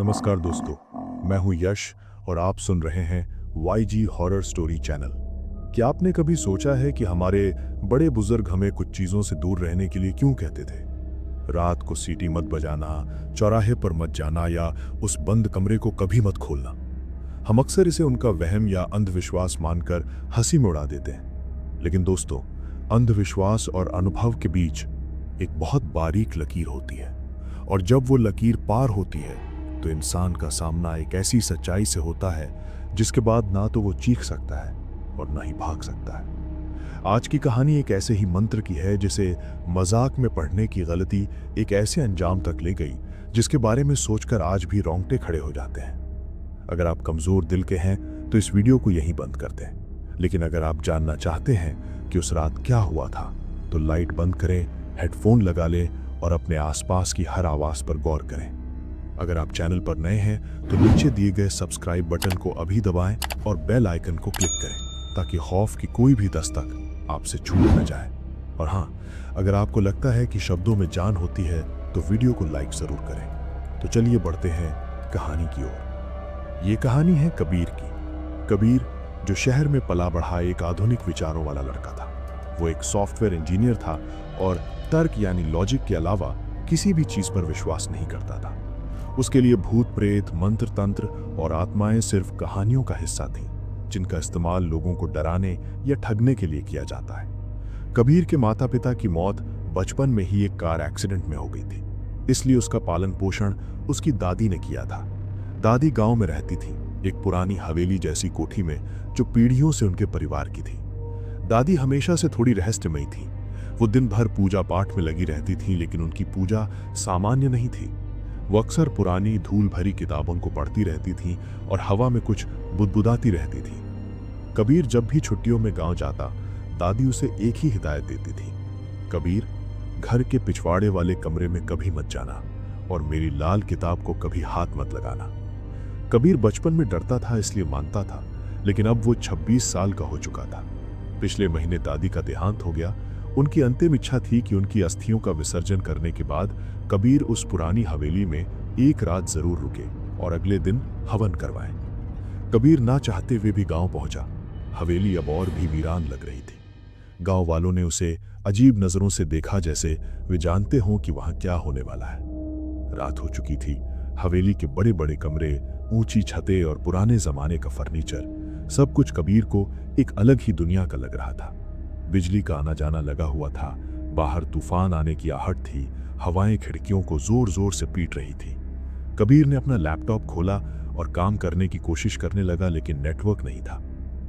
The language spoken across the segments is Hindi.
नमस्कार दोस्तों, मैं हूं यश और आप सुन रहे हैं YG हॉरर स्टोरी चैनल। क्या आपने कभी सोचा है कि हमारे बड़े बुजुर्ग हमें कुछ चीज़ों से दूर रहने के लिए क्यों कहते थे? रात को सीटी मत बजाना, चौराहे पर मत जाना या उस बंद कमरे को कभी मत खोलना। हम अक्सर इसे उनका वहम या अंधविश्वास मानकर हंसी में उड़ा देते हैं। लेकिन दोस्तों, अंधविश्वास और अनुभव के बीच एक बहुत बारीक लकीर होती है, और जब वो लकीर पार होती है तो इंसान का सामना एक ऐसी सच्चाई से होता है जिसके बाद ना तो वो चीख सकता है और ना ही भाग सकता है। आज की कहानी एक ऐसे ही मंत्र की है जिसे मजाक में पढ़ने की गलती एक ऐसे अंजाम तक ले गई जिसके बारे में सोचकर आज भी रोंगटे खड़े हो जाते हैं। अगर आप कमजोर दिल के हैं तो इस वीडियो को यहीं बंद कर दें, लेकिन अगर आप जानना चाहते हैं कि उस रात क्या हुआ था तो लाइट बंद करें, हेडफोन लगा लें और अपने आसपास की हर आवाज पर गौर करें। अगर आप चैनल पर नए हैं तो नीचे दिए गए सब्सक्राइब बटन को अभी दबाएं और बेल आइकन को क्लिक करें ताकि खौफ की कोई भी दस्तक आपसे छूट न जाए। और हाँ, अगर आपको लगता है कि शब्दों में जान होती है तो वीडियो को लाइक जरूर करें। तो चलिए बढ़ते हैं कहानी की ओर। ये कहानी है कबीर की। कबीर जो शहर में पला बढ़ा एक आधुनिक विचारों वाला लड़का था। वो एक सॉफ्टवेयर इंजीनियर था और तर्क यानी लॉजिक के अलावा किसी भी चीज पर विश्वास नहीं करता था। उसके लिए भूत प्रेत, मंत्र तंत्र और आत्माएं सिर्फ कहानियों का हिस्सा थीं, जिनका इस्तेमाल लोगों को डराने या ठगने के लिए किया जाता है। कबीर के माता पिता की मौत बचपन में ही एक कार एक्सीडेंट में हो गई थी, इसलिए उसका पालन पोषण उसकी दादी ने किया था। दादी गांव में रहती थी, एक पुरानी हवेली जैसी कोठी में जो पीढ़ियों से उनके परिवार की थी। दादी हमेशा से थोड़ी रहस्यमयी थी। वो दिन भर पूजा पाठ में लगी रहती थी, लेकिन उनकी पूजा सामान्य नहीं थी। वो अक्सर पुरानी धूल भरी किताबों को पढ़ती रहती थी और हवा में कुछ बुदबुदाती रहती थी। कबीर जब भी छुट्टियों में गांव जाता, दादी उसे एक ही हिदायत देती थी, कबीर, घर के पिछवाड़े वाले कमरे में कभी मत जाना और मेरी लाल किताब को कभी हाथ मत लगाना। कबीर बचपन में डरता था इसलिए मानता था, लेकिन अब वो 26 साल का हो चुका था। पिछले महीने दादी का देहांत हो गया। उनकी अंतिम इच्छा थी कि उनकी अस्थियों का विसर्जन करने के बाद कबीर उस पुरानी हवेली में एक रात जरूर रुके और अगले दिन हवन करवाए। कबीर ना चाहते हुए भी गांव पहुंचा। हवेली अब और भी वीरान लग रही थी। गांव वालों ने उसे अजीब नजरों से देखा, जैसे वे जानते हों कि वहां क्या होने वाला है। रात हो चुकी थी। हवेली के बड़े बड़े कमरे, ऊंची छतें और पुराने जमाने का फर्नीचर, सब कुछ कबीर को एक अलग ही दुनिया का लग रहा था। बिजली का आना जाना लगा हुआ था। बाहर तूफान आने की आहट थी। हवाएं खिड़कियों को जोर जोर से पीट रही थी। कबीर ने अपना लैपटॉप खोला और काम करने की कोशिश करने लगा, लेकिन नेटवर्क नहीं था।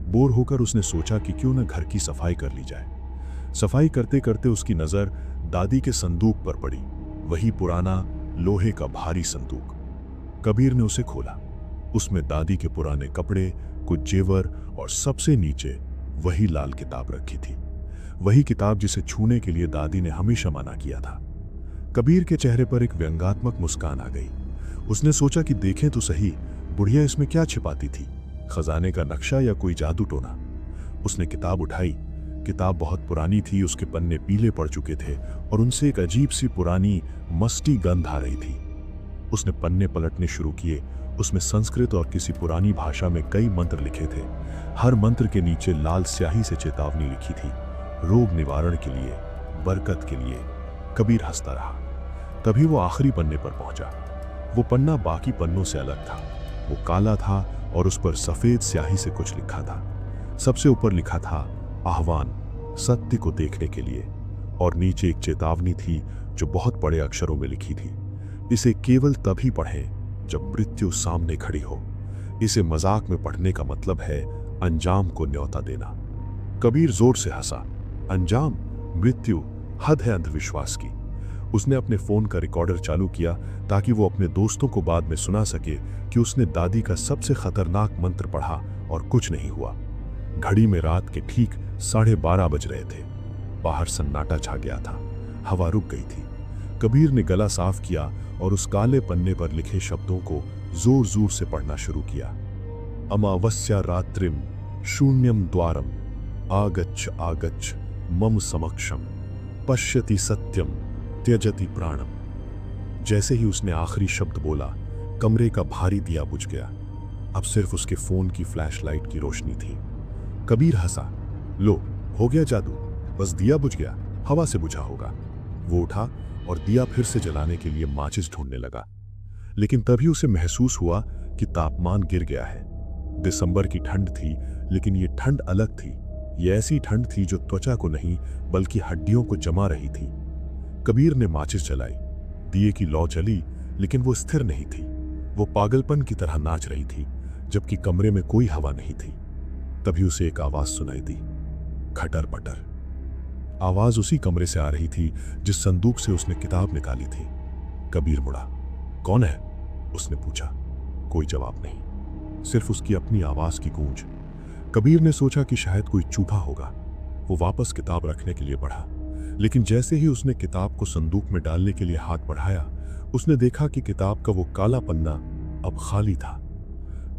बोर होकर उसने सोचा कि क्यों न घर की सफाई कर ली जाए। सफाई करते करते उसकी नजर दादी के संदूक पर पड़ी। वही पुराना लोहे का भारी संदूक। कबीर ने उसे खोला। उसमें दादी के पुराने कपड़े, कुछ जेवर और सबसे नीचे वही लाल किताब रखी थी। वही किताब जिसे छूने के लिए दादी ने हमेशा मना किया था। कबीर के चेहरे पर एक व्यंग्यात्मक मुस्कान आ गई। उसने सोचा कि देखें तो सही, बुढ़िया इसमें क्या छिपाती थी, खजाने का नक्शा या कोई जादू टोना। उसने किताब उठाई। किताब बहुत पुरानी थी। उसके पन्ने पीले पड़ चुके थे और उनसे एक अजीब सी पुरानी मस्टी गंध आ रही थी। उसने पन्ने पलटने शुरू किए। उसमें संस्कृत और किसी पुरानी भाषा में कई मंत्र लिखे थे। हर मंत्र के नीचे लाल स्याही से चेतावनी लिखी थी, रोग निवारण के लिए, बरकत के लिए। कबीर हंसता रहा। तभी वो आखिरी पन्ने पर पहुंचा। वो पन्ना बाकी पन्नों से अलग था। वो काला था और उस पर सफेद स्याही से कुछ लिखा था। सबसे ऊपर लिखा था, आह्वान, सत्य को देखने के लिए। और नीचे एक चेतावनी थी जो बहुत बड़े अक्षरों में लिखी थी, इसे केवल तभी पढ़ें जब मृत्यु सामने खड़ी हो। इसे मजाक में पढ़ने का मतलब है अंजाम को न्योता देना। कबीर जोर से हंसा। अंजाम? मृत्यु? हद है अंधविश्वास की। उसने अपने फोन का रिकॉर्डर चालू किया ताकि वो अपने दोस्तों को बाद में सुना सके कि उसने दादी का सबसे खतरनाक मंत्र पढ़ा और कुछ नहीं हुआ। घड़ी में रात के ठीक 12:30 बज रहे थे। बाहर सन्नाटा छा गया था। हवा रुक गई थी। कबीर ने गला साफ किया और उस काले पन्ने पर लिखे शब्दों को जोर जोर से पढ़ना शुरू किया। अमावस्या रात्रिम शून्यम द्वारम आगच्छ आगच्छ मम समक्षम पश्यति सत्यम त्यजति प्राणम। जैसे ही उसने आखिरी शब्द बोला, कमरे का भारी दिया बुझ गया। अब सिर्फ उसके फोन की फ्लैशलाइट की रोशनी थी। कबीर हंसा। लो, हो गया जादू, बस दिया बुझ गया, हवा से बुझा होगा। वो उठा और दिया फिर से जलाने के लिए माचिस ढूंढने लगा। लेकिन तभी उसे महसूस हुआ कि तापमान गिर गया है। दिसंबर की ठंड थी, लेकिन ये ठंड अलग थी। ये ऐसी ठंड थी जो त्वचा को नहीं बल्कि हड्डियों को जमा रही थी। कबीर ने माचिस जलाई। दिए की लौ जली, लेकिन वो स्थिर नहीं थी। वो पागलपन की तरह नाच रही थी, जबकि कमरे में कोई हवा नहीं थी। तभी उसे एक आवाज सुनाई दी, खटर पटर। आवाज उसी कमरे से आ रही थी जिस संदूक से उसने किताब निकाली थी। कबीर मुड़ा। कौन है? उसने पूछा। कोई जवाब नहीं, सिर्फ उसकी अपनी आवाज की गूंज। कबीर ने सोचा कि शायद कोई चूहा होगा। वो वापस किताब रखने के लिए बढ़ा, लेकिन जैसे ही उसने किताब को संदूक में डालने के लिए हाथ बढ़ाया, उसने देखा कि किताब का वो काला पन्ना अब खाली था।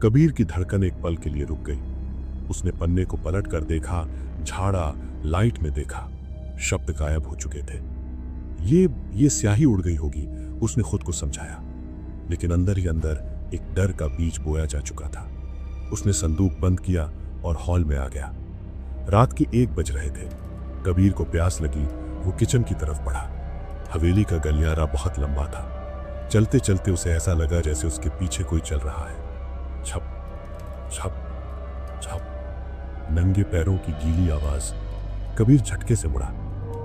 कबीर की धड़कन एक पल के लिए रुक गई। उसने पन्ने को पलट कर देखा, झाड़ा, लाइट में देखा। शब्द गायब हो चुके थे। ये स्याही उड़ गई होगी, उसने खुद को समझाया। लेकिन अंदर ही अंदर एक डर का बीज बोया जा चुका था। उसने संदूक बंद किया और हॉल में आ गया। रात के 1 बज रहे थे। कबीर को प्यास लगी। वो किचन की तरफ बढ़ा। हवेली का गलियारा बहुत लंबा था। चलते चलते उसे ऐसा लगा जैसे उसके पीछे कोई चल रहा है। छप छप छप, नंगे पैरों की गीली आवाज। कबीर झटके से मुड़ा।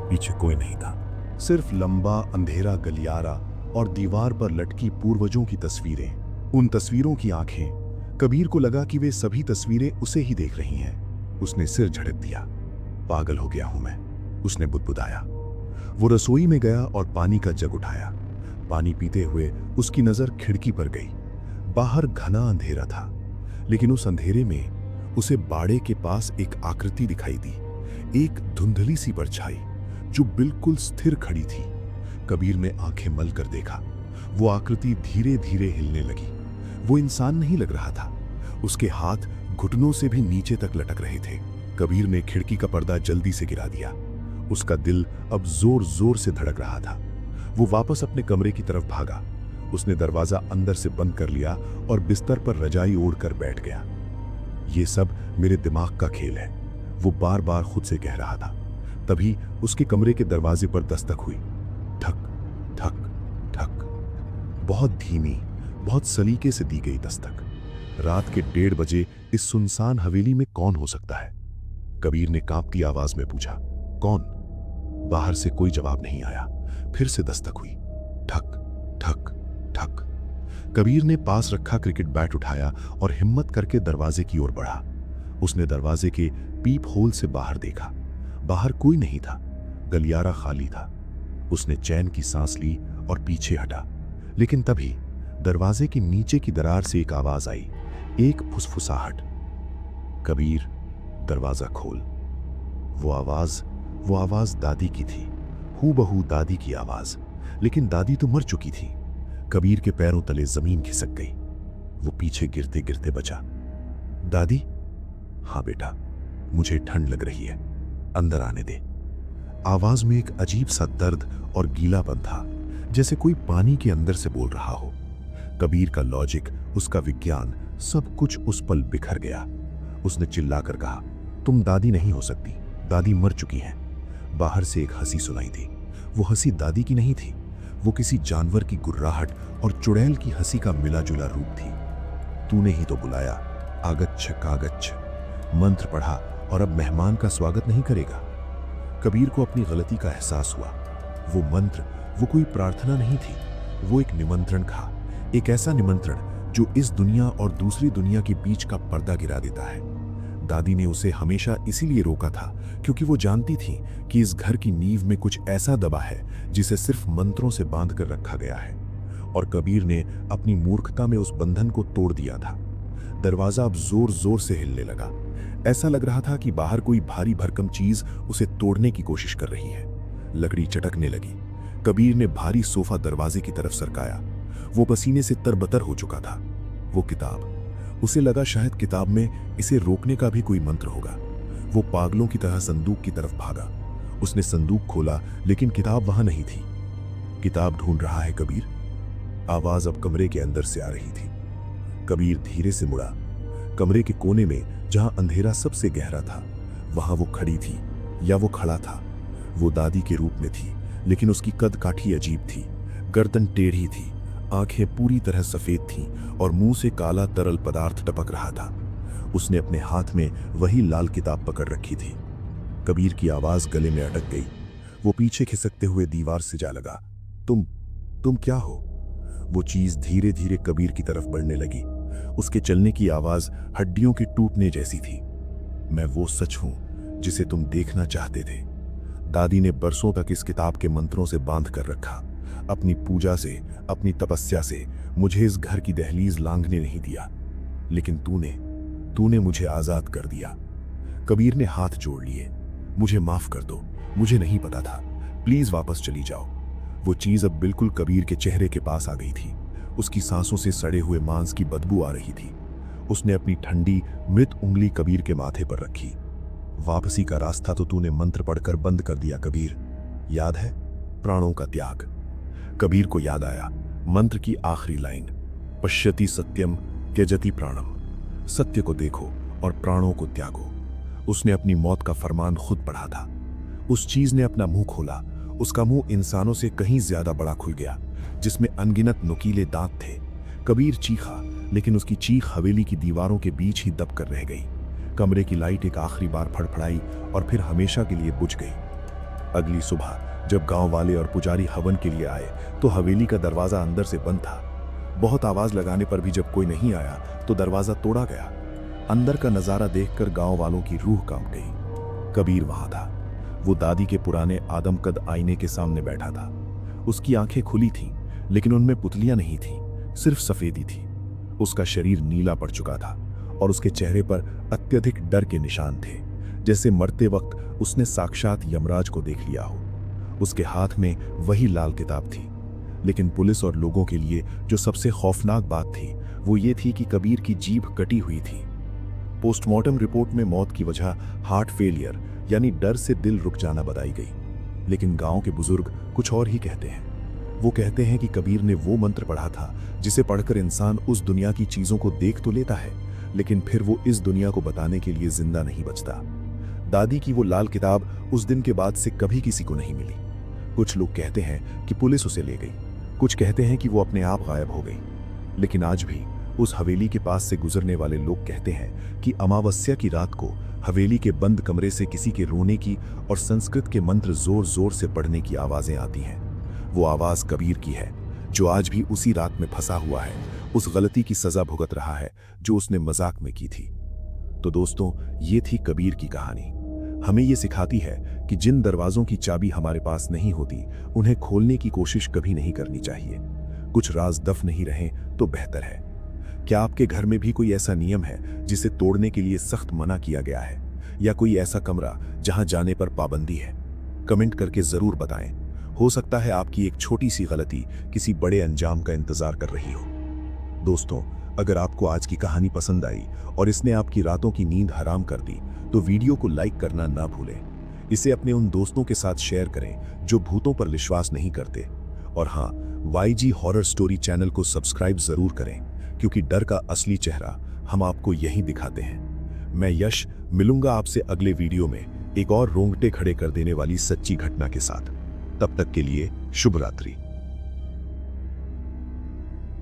पीछे कोई नहीं था, सिर्फ लंबा अंधेरा गलियारा और दीवार पर लटकी पूर्वजों की तस्वीरें। उन तस्वीरों की आंखें। कबीर को लगा कि वे सभी तस्वीरें उसे ही देख रही हैं। उसने सिर झटक दिया। पागल हो गया हूं मैं, उसने बुदबुदाया। वो रसोई में गया और पानी का जग उठाया। पानी पीते हुए उसकी नजर खिड़की पर गई। बाहर घना अंधेरा था, लेकिन उस अंधेरे में उसे बाड़े के पास एक आकृति दिखाई दी। एक धुंधली सी परछाई जो बिल्कुल स्थिर खड़ी थी। कबीर ने आंखें मल कर देखा। वो आकृति धीरे धीरे हिलने लगी। वो इंसान नहीं लग रहा था। उसके हाथ घुटनों से भी नीचे तक लटक रहे थे। कबीर ने खिड़की का पर्दा जल्दी से गिरा दिया। उसका दिल अब जोर जोर से धड़क रहा था। वो वापस अपने कमरे की तरफ भागा। उसने दरवाजा अंदर से बंद कर लिया और बिस्तर पर रजाई ओढ़कर बैठ गया। ये सब मेरे दिमाग का खेल है, वो बार बार खुद से कह रहा था। तभी उसके कमरे के दरवाजे पर दस्तक हुई। ठक ठक ठक। बहुत धीमी, बहुत सलीके से दी गई दस्तक। रात के 1:30 बजे इस सुनसान हवेली में कौन हो सकता है? कबीर ने कांपती आवाज में पूछा, कौन? बाहर से कोई जवाब नहीं आया। फिर से दस्तक हुई। ठक ठक ठक। कबीर ने पास रखा क्रिकेट बैट उठाया और हिम्मत करके दरवाजे की ओर बढ़ा। उसने दरवाजे के पीप होल से बाहर देखा। बाहर कोई नहीं था। गलियारा खाली था। उसने चैन की सांस ली और पीछे हटा। लेकिन तभी दरवाजे के नीचे की दरार से एक आवाज आई, एक फुसफुसाहट। कबीर, दरवाजा खोल। वो आवाज दादी की थी। हूबहू दादी की आवाज। लेकिन दादी तो मर चुकी थी। कबीर के पैरों तले जमीन खिसक गई। वो पीछे गिरते गिरते बचा। दादी? हाँ बेटा, मुझे ठंड लग रही है, अंदर आने दे। आवाज में एक अजीब सा दर्द और गीलापन था, जैसे कोई पानी के अंदर से बोल रहा हो। कबीर का लॉजिक, उसका विज्ञान, सब कुछ उस पल बिखर गया। उसने चिल्लाकर कहा, तुम दादी नहीं हो सकती, दादी मर चुकी हैं। बाहर से एक हंसी सुनाई दी। वो हंसी दादी की नहीं थी। वो किसी जानवर की गुर्राहट और चुड़ैल की हंसी का मिला जुला रूप थी। तूने ही तो बुलाया, आगच्छ कागच्छ। मंत्र पढ़ा और अब मेहमान का स्वागत नहीं करेगा। कबीर को अपनी गलती का एहसास हुआ। वो मंत्र, वो कोई प्रार्थना नहीं थी। वो एक निमंत्रण था। एक ऐसा निमंत्रण जो इस दुनिया और दूसरी दुनिया के बीच का पर्दा गिरा देता है। दादी ने उसे हमेशा इसीलिए रोका था क्योंकि वो जानती थी कि इस घर की नींव में कुछ ऐसा दबा है जिसे सिर्फ मंत्रों से बांध कर रखा गया है। और कबीर ने अपनी मूर्खता में उस बंधन को तोड़ दिया था। दरवाजा अब जोर जोर से हिलने लगा। ऐसा लग रहा था कि बाहर कोई भारी भरकम चीज उसे तोड़ने की कोशिश कर रही है। लकड़ी चटकने लगी। कबीर ने भारी सोफा दरवाजे की तरफ सरकाया। वो पसीने से तरबतर हो चुका था। वो किताब, उसे लगा शायद किताब में इसे रोकने का भी कोई मंत्र होगा। वो पागलों की तरह संदूक की तरफ भागा। उसने संदूक खोला, लेकिन किताब वहां नहीं थी। किताब ढूंढ रहा है कबीर? आवाज अब कमरे के अंदर से आ रही थी। कबीर धीरे से मुड़ा। कमरे के कोने में जहां अंधेरा सबसे गहरा था, वहां वो खड़ी थी या वो खड़ा था। वो दादी के रूप में थी, लेकिन उसकी कद काठी अजीब थी। गर्दन टेढ़ी थी, आंखें पूरी तरह सफेद थीं और मुंह से काला तरल पदार्थ टपक रहा था। उसने अपने हाथ में वही लाल किताब पकड़ रखी थी। कबीर की आवाज गले में अटक गई। वो पीछे खिसकते हुए दीवार से जा लगा। तुम क्या हो? वो चीज धीरे धीरे कबीर की तरफ बढ़ने लगी। उसके चलने की आवाज हड्डियों के टूटने जैसी थी। मैं वो सच हूं जिसे तुम देखना चाहते थे। दादी ने बरसों तक इस किताब के मंत्रों से बांध कर रखा। अपनी पूजा से, अपनी तपस्या से मुझे इस घर की दहलीज लांघने नहीं दिया। लेकिन तूने मुझे आजाद कर दिया। कबीर ने हाथ जोड़ लिए। मुझे माफ कर दो, मुझे नहीं पता था। प्लीज वापस चली जाओ। वो चीज अब बिल्कुल कबीर के चेहरे के पास आ गई थी। उसकी सांसों से सड़े हुए मांस की बदबू आ रही थी। उसने अपनी ठंडी मृत उंगली कबीर के माथे पर रखी। वापसी का रास्ता तो तूने मंत्र पढ़कर बंद कर दिया कबीर, याद है? प्राणों का त्याग। कबीर को याद आया मंत्र की आखिरी लाइन, पश्यति सत्यम त्यजति प्राणम। सत्य को देखो और प्राणों को त्यागो। उसने अपनी मौत का फरमान खुद पढ़ा था। उस चीज ने अपना मुंह खोला। उसका मुंह इंसानों से कहीं ज्यादा बड़ा खुल गया, जिसमें अनगिनत नुकीले दांत थे। कबीर चीखा, लेकिन उसकी चीख हवेली की दीवारों के बीच ही दब कर रह गई। कमरे की लाइट एक आखिरी बार फड़फड़ाई और फिर हमेशा के लिए बुझ गई। अगली सुबह जब गांव वाले और पुजारी हवन के लिए आए तो हवेली का दरवाजा अंदर से बंद था। बहुत आवाज लगाने पर भी जब कोई नहीं आया तो दरवाजा तोड़ा गया। अंदर का नजारा देखकर गांव वालों की रूह कांप गई। कबीर वहां था। वो दादी के पुराने आदमकद आईने के सामने बैठा था। उसकी आंखें खुली थीं, लेकिन उनमें पुतलियां नहीं थीं, सिर्फ सफेदी थी। उसका शरीर नीला पड़ चुका था और उसके चेहरे पर अत्यधिक डर के निशान थे, जैसे मरते वक्त उसने साक्षात यमराज को देख लिया हो। उसके हाथ में वही लाल किताब थी। लेकिन पुलिस और लोगों के लिए जो सबसे खौफनाक बात थी वो ये थी कि कबीर की जीभ कटी हुई थी। पोस्टमार्टम रिपोर्ट में मौत की वजह हार्ट फेलियर यानी डर से दिल रुक जाना बताई गई। लेकिन गांव के बुजुर्ग कुछ और ही कहते हैं। वो कहते हैं कि कबीर ने वो मंत्र पढ़ा था जिसे पढ़कर इंसान उस दुनिया की चीजों को देख तो लेता है, लेकिन फिर वो इस दुनिया को बताने के लिए जिंदा नहीं बचता। दादी की वो लाल किताब उस दिन के बाद से कभी किसी को नहीं मिली। कुछ लोग कहते हैं कि पुलिस उसे ले गई, कुछ कहते हैं कि वो अपने आप गायब हो गई। लेकिन आज भी उस हवेली के पास से गुजरने वाले लोग कहते हैं कि अमावस्या की रात को हवेली के बंद कमरे से किसी के रोने की और संस्कृत के मंत्र जोर जोर से पढ़ने की आवाजें आती हैं। वो आवाज कबीर की है, जो आज भी उसी रात में फंसा हुआ है, उस गलती की सजा भुगत रहा है जो उसने मजाक में की थी। तो दोस्तों, ये थी कबीर की कहानी। हमें ये सिखाती है कि जिन दरवाजों की चाबी हमारे पास नहीं होती, उन्हें खोलने की कोशिश कभी नहीं करनी चाहिए। कुछ राज दफ नहीं रहे तो बेहतर है। क्या आपके घर में भी कोई ऐसा नियम है जिसे तोड़ने के लिए सख्त मना किया गया है, या कोई ऐसा कमरा जहां जाने पर पाबंदी है? कमेंट करके जरूर बताएं। हो सकता है आपकी एक छोटी सी गलती किसी बड़े अंजाम का इंतजार कर रही हो। दोस्तों, अगर आपको आज की कहानी पसंद आई और इसने आपकी रातों की नींद हराम कर दी तो वीडियो को लाइक करना ना भूलें। इसे अपने उन दोस्तों के साथ शेयर करें जो भूतों पर विश्वास नहीं करते। और हाँ, वाईजी हॉरर स्टोरी चैनल को सब्सक्राइब जरूर करें, क्योंकि डर का असली चेहरा हम आपको यहीं दिखाते हैं। मैं यश मिलूंगा आपसे अगले वीडियो में एक और रोंगटे खड़े कर देने वाली सच्ची घटना के साथ। तब तक के लिए शुभ रात्रि।